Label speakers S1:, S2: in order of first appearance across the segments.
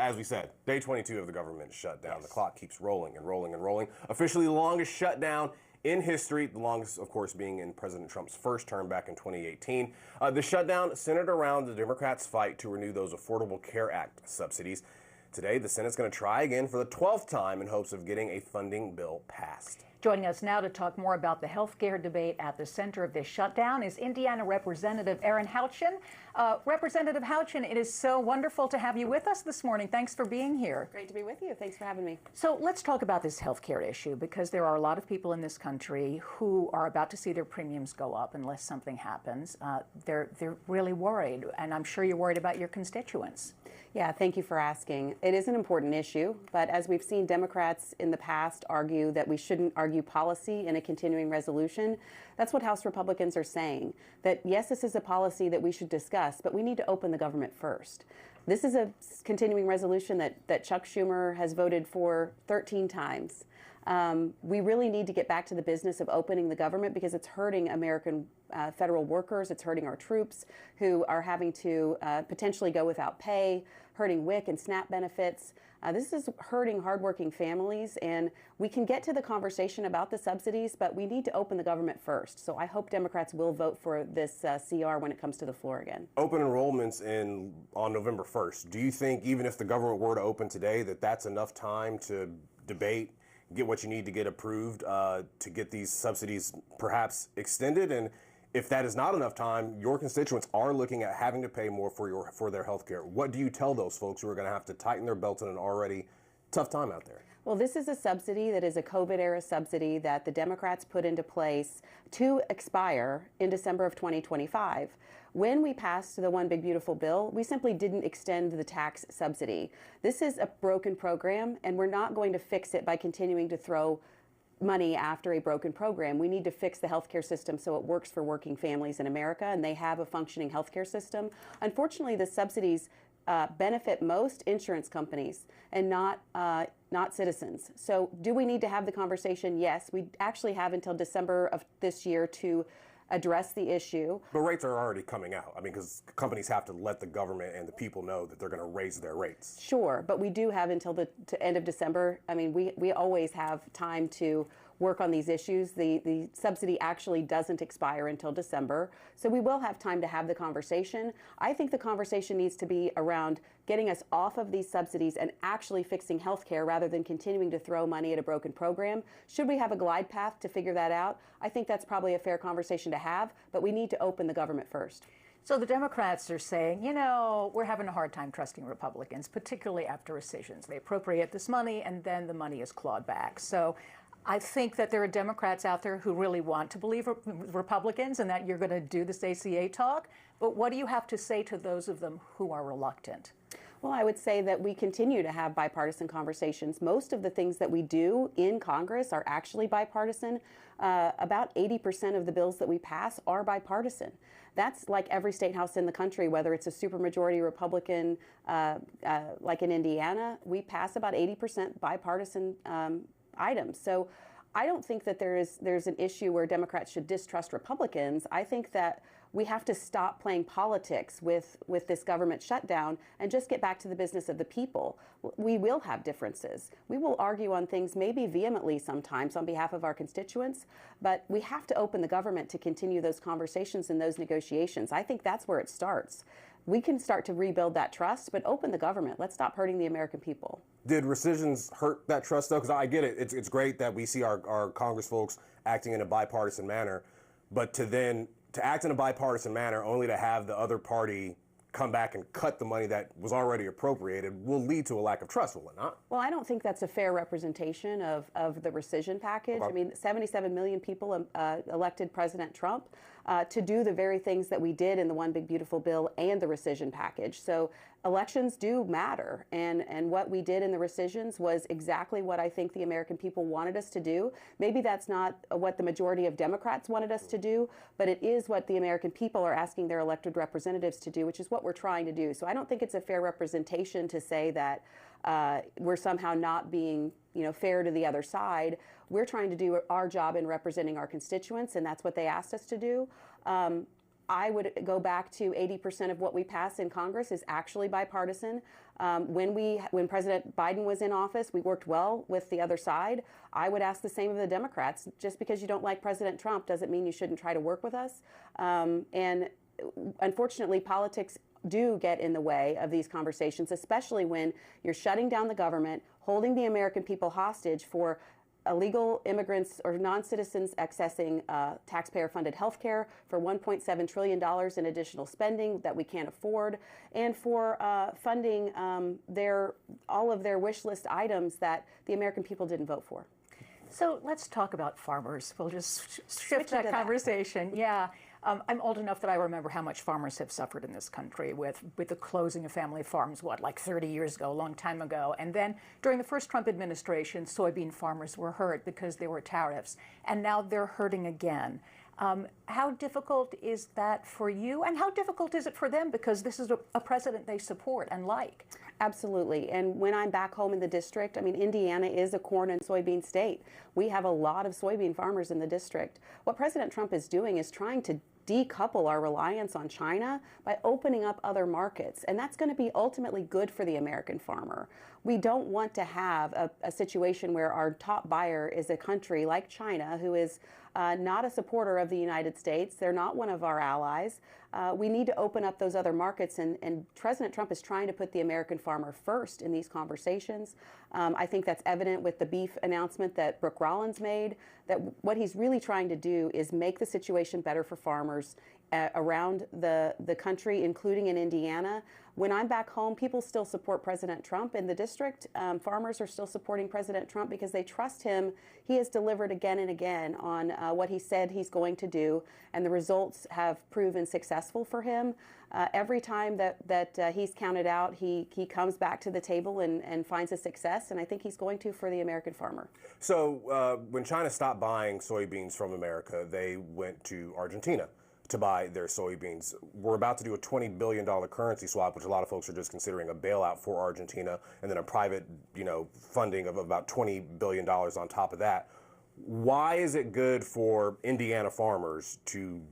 S1: as we said, day 22 of the government shutdown. Yes. The clock keeps rolling and rolling and rolling. Officially the longest shutdown in history, the longest, of course, being in President Trump's first term back in 2018. The shutdown centered around the Democrats' fight to renew those Affordable Care Act subsidies. Today, the Senate's going to try again for the 12th time in hopes of getting a funding bill passed.
S2: Joining us now to talk more about the health care debate at the center of this shutdown is Indiana Representative Erin Houchin. Representative Houchin, it is so wonderful to have you with us this morning. Thanks for being here.
S3: Great to be with you. Thanks for having me.
S2: So let's talk about this health care issue, because there are a lot of people in this country who are about to see their premiums go up unless something happens. They're really worried, and I'm sure you're worried about your constituents.
S3: Yeah, thank you for asking. It is an important issue, but as we've seen Democrats in the past argue that we shouldn't argue policy in a continuing resolution, that's what House Republicans are saying. That yes, this is a policy that we should discuss, but we need to open the government first. This is a continuing resolution that Chuck Schumer has voted for 13 times. We really need to get back to the business of opening the government because it's hurting American federal workers. It's hurting our troops who are having to potentially go without pay, hurting WIC and SNAP benefits. This is hurting hardworking families, and we can get to the conversation about the subsidies, but we need to open the government first. So I hope Democrats will vote for this CR when it comes to the floor again.
S1: Open enrollments on November 1st. Do you think even if the government were to open today that that's enough time to debate, get what you need to get approved to get these subsidies perhaps extended? And if that is not enough time, your constituents are looking at having to pay more for their health care. What do you tell those folks who are going to have to tighten their belts in an already tough time out there?
S3: Well, this is a subsidy that is a COVID-era subsidy that the Democrats put into place to expire in December of 2025. When we passed the One Big Beautiful Bill, we simply didn't extend the tax subsidy. This is a broken program, and we're not going to fix it by continuing to throw money after a broken program. We need to fix the healthcare system so it works for working families in America, and they have a functioning healthcare system. Unfortunately, the subsidies benefit most insurance companies and not citizens. So do we need to have the conversation? Yes, we actually have until December of this year to address the issue.
S1: But rates are already coming out. I mean, because companies have to let the government and the people know that they're going to raise their rates.
S3: Sure, but we do have until the end of December. I mean, we always have time to work on these issues. The subsidy actually doesn't expire until December, so we will have time to have the conversation. I think the conversation needs to be around getting us off of these subsidies and actually fixing health care rather than continuing to throw money at a broken program. Should we have a glide path to figure that out? I think that's probably a fair conversation to have, but we need to open the government first.
S2: So the Democrats are saying, you know, we're having a hard time trusting Republicans, particularly after rescissions. They appropriate this money and then the money is clawed back. So I think that there are Democrats out there who really want to believe Republicans and that you're going to do this ACA talk. But what do you have to say to those of them who are reluctant?
S3: Well, I would say that we continue to have bipartisan conversations. Most of the things that we do in Congress are actually bipartisan. About 80% of the bills that we pass are bipartisan. That's like every state house in the country, whether it's a supermajority Republican, like in Indiana, we pass about 80% bipartisan items. So I don't think that there's an issue where Democrats should distrust Republicans. I think that we have to stop playing politics with this government shutdown and just get back to the business of the people. We will have differences. We will argue on things maybe vehemently sometimes on behalf of our constituents, but we have to open the government to continue those conversations and those negotiations. I think that's where it starts. We can start to rebuild that trust, but open the government. Let's stop hurting the American people.
S1: Did rescissions hurt that trust, though? Because I get it. It's great that we see our Congress folks acting in a bipartisan manner, but to act in a bipartisan manner only to have the other party come back and cut the money that was already appropriated will lead to a lack of trust, will it not?
S3: Well, I don't think that's a fair representation of the rescission package. Okay. I mean, 77 million people elected President Trump to do the very things that we did in the One Big Beautiful Bill and the rescission package. So elections do matter, and what we did in the rescissions was exactly what I think the American people wanted us to do. Maybe that's not what the majority of Democrats wanted us to do, but it is what the American people are asking their elected representatives to do, which is what we're trying to do. So I don't think it's a fair representation to say that we're somehow not being fair to the other side. We're trying to do our job in representing our constituents, and that's what they asked us to do. I would go back to 80% of what we pass in Congress is actually bipartisan. When President Biden was in office, we worked well with the other side. I would ask the same of the Democrats. Just because you don't like President Trump doesn't mean you shouldn't try to work with us. And unfortunately, politics do get in the way of these conversations, especially when you're shutting down the government, holding the American people hostage for illegal immigrants or non-citizens accessing taxpayer-funded health care, for $1.7 trillion in additional spending that we can't afford, and for funding all of their wish list items that the American people didn't vote for.
S2: So let's talk about farmers. We'll just shift that conversation. Yeah. I'm old enough that I remember how much farmers have suffered in this country with the closing of family farms, like 30 years ago, a long time ago. And then during the first Trump administration, soybean farmers were hurt because there were tariffs. And now they're hurting again. How difficult is that for you? And how difficult is it for them? Because this is a president they support and like.
S3: Absolutely. And when I'm back home in the district, I mean, Indiana is a corn and soybean state. We have a lot of soybean farmers in the district. What President Trump is doing is trying to decouple our reliance on China by opening up other markets. And that's going to be ultimately good for the American farmer. We don't want to have a situation where our top buyer is a country like China, who is not a supporter of the United States. They're not one of our allies. We need to open up those other markets, and President Trump is trying to put the American farmer first in these conversations. I think that's evident with the beef announcement that Brooke Rollins made, that what he's really trying to do is make the situation better for farmers around the country, including in Indiana. When I'm back home, people still support President Trump in the district. Farmers are still supporting President Trump because they trust him. He has delivered again and again on what he said he's going to do, and the results have proven successful for him. Every time that he's counted out, he comes back to the table and finds a success, and I think he's going to for the American farmer.
S1: So when China stopped buying soybeans from America, they went to Argentina to buy their soybeans. We're about to do a $20 billion currency swap, which a lot of folks are just considering a bailout for Argentina, and then a private, funding of about $20 billion on top of that. Why is it good for Indiana farmers to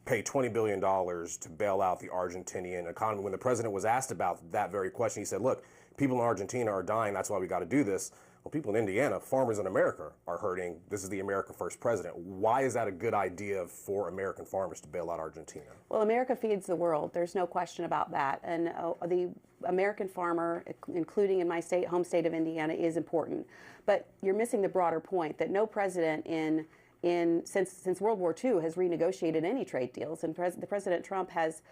S1: pay $20 billion to bail out the Argentinian economy? When the president was asked about that very question, he said, look, people in Argentina are dying, that's why we got to do this. Well, people in Indiana, farmers in America, are hurting. This is the America First president. Why is that a good idea for American farmers to bail out Argentina?
S3: Well, America feeds the world. There's no question about that. And the American farmer, including in my home state of Indiana, is important. But you're missing the broader point that no president since World War II has renegotiated any trade deals, and President Trump has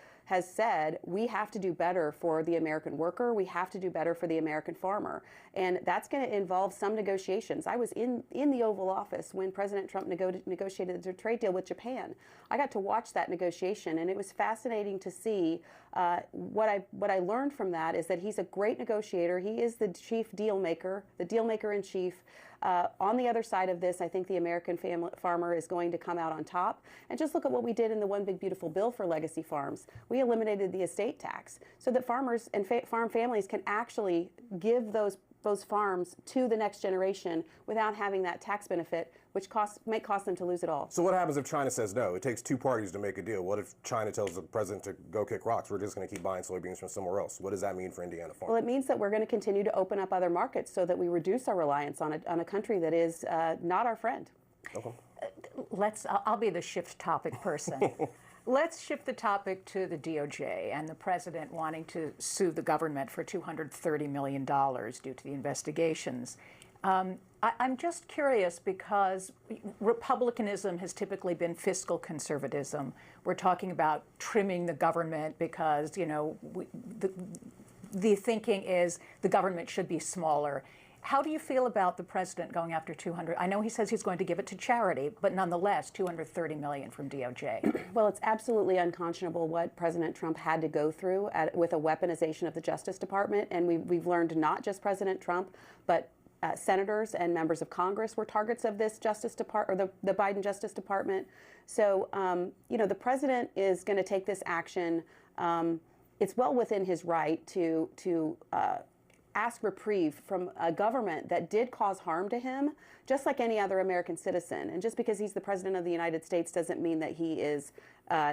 S3: said we have to do better for the American worker, we have to do better for the American farmer, and that's going to involve some negotiations. I was in the Oval Office when President Trump negotiated the trade deal with Japan. I got to watch that negotiation, and it was fascinating to see. What I learned from that is that he's a great negotiator. He is the chief deal maker, the deal maker in chief. On the other side of this, I think the American farmer is going to come out on top. And just look at what we did in the One Big Beautiful Bill for legacy farms. We eliminated the estate tax so that farmers and farm families can actually give those farms to the next generation without having that tax benefit, which may cost them to lose it all.
S1: So what happens if China says no? It takes two parties to make a deal. What if China tells the president to go kick rocks? We're just going to keep buying soybeans from somewhere else. What does that mean for Indiana farmers?
S3: Well, it means that we're going to continue to open up other markets so that we reduce our reliance on a country that is not our friend.
S1: Okay.
S2: I'll be the shift topic person. Let's shift the topic to the DOJ and the president wanting to sue the government for $230 million due to the investigations. I'm just curious because Republicanism has typically been fiscal conservatism. We're talking about trimming the government because, the thinking is the government should be smaller. How do you feel about the president going after 200? I know he says he's going to give it to charity, but nonetheless, $230 million from DOJ.
S3: Well, it's absolutely unconscionable what President Trump had to go through with a weaponization of the Justice Department, and we've learned not just President Trump, but senators and members of Congress were targets of this Justice Department, or the Biden Justice Department. So, the president is going to take this action. It's well within his right to ask reprieve from a government that did cause harm to him, just like any other American citizen. And just because he's the president of the United States doesn't mean that he is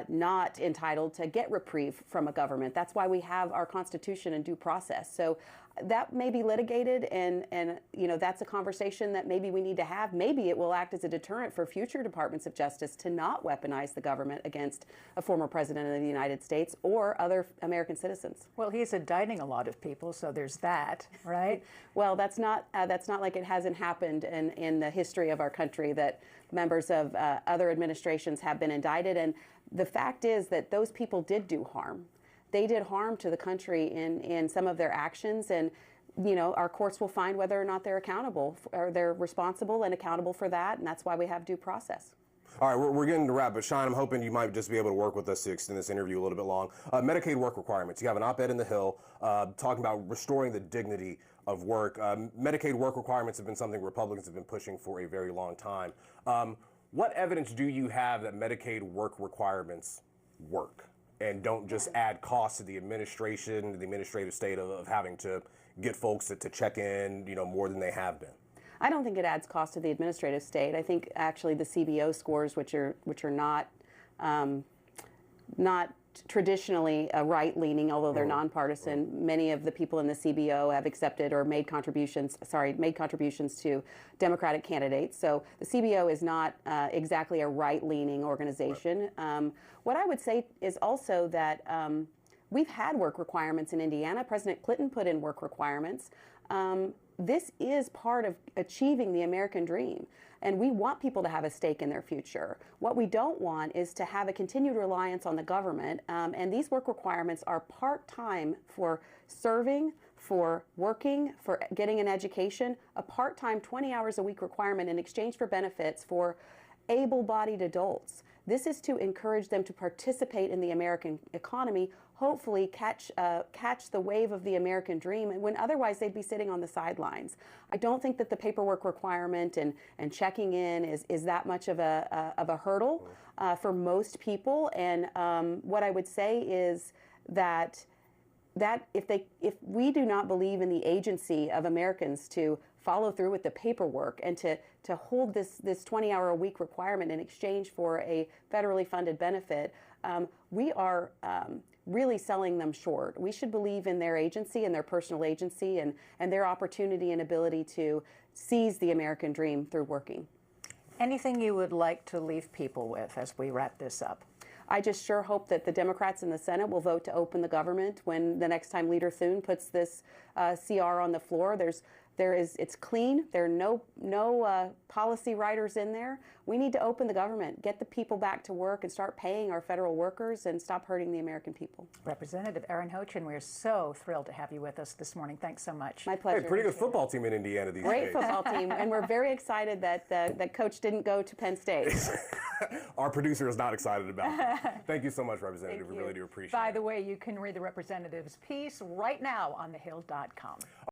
S3: not entitled to get reprieve from a government. That's why we have our Constitution and due process. So that may be litigated, and that's a conversation that maybe we need to have. Maybe it will act as a deterrent for future departments of justice to not weaponize the government against a former president of the United States or other American citizens.
S2: Well, he's indicting a lot of people, so there's that, right?
S3: Well, that's not like it hasn't happened in the history of our country that members of other administrations have been indicted. And the fact is that those people did do harm. They did harm to the country in some of their actions, and our courts will find whether or not they're accountable, or they're responsible and accountable for that, and that's why we have due process.
S1: All right, we're getting to wrap, but Sean, I'm hoping you might just be able to work with us to extend this interview a little bit long. Medicaid work requirements. You have an op-ed in the Hill talking about restoring the dignity of work. Medicaid work requirements have been something Republicans have been pushing for a very long time. What evidence do you have that Medicaid work requirements work and don't just add costs to the administration, the administrative state of having to get folks to check in, more than they have been?
S3: I don't think it adds cost to the administrative state. I think actually the CBO scores, which are not traditionally right-leaning, although they're nonpartisan. Many of the people in the CBO have accepted or made contributions to Democratic candidates. So the CBO is not exactly a right-leaning organization. Right. What I would say is also that we've had work requirements in Indiana. President Clinton put in work requirements. This is part of achieving the American dream. And we want people to have a stake in their future. What we don't want is to have a continued reliance on the government. And these work requirements are part-time for serving, for working, for getting an education, a part-time 20 hours a week requirement in exchange for benefits for able-bodied adults. This is to encourage them to participate in the American economy, hopefully catch the wave of the American dream, when otherwise they'd be sitting on the sidelines. I don't think that the paperwork requirement and checking in is that much of a hurdle for most people. And what I would say is that if we do not believe in the agency of Americans to follow through with the paperwork and to hold this 20-hour-a-week requirement in exchange for a federally funded benefit, we are really selling them short. We should believe in their agency and their personal agency and their opportunity and ability to seize the American dream through working.
S2: Anything you would like to leave people with as we wrap this up?
S3: I just sure hope that the Democrats in the Senate will vote to open the government when the next time Leader Thune puts this CR on the floor. It's clean. There are no policy writers in there. We need to open the government, get the people back to work, and start paying our federal workers and stop hurting the American people.
S2: Representative Erin Houchin, we're so thrilled to have you with us this morning. Thanks so much.
S3: My pleasure.
S1: Hey, pretty good football team in Indiana these days.
S3: Great football team, and we're very excited that Coach didn't go to Penn State.
S1: Our producer is not excited about that. Thank you so much, Representative. We really do appreciate it.
S2: By the way, you can read the representative's piece right now on thehill.com.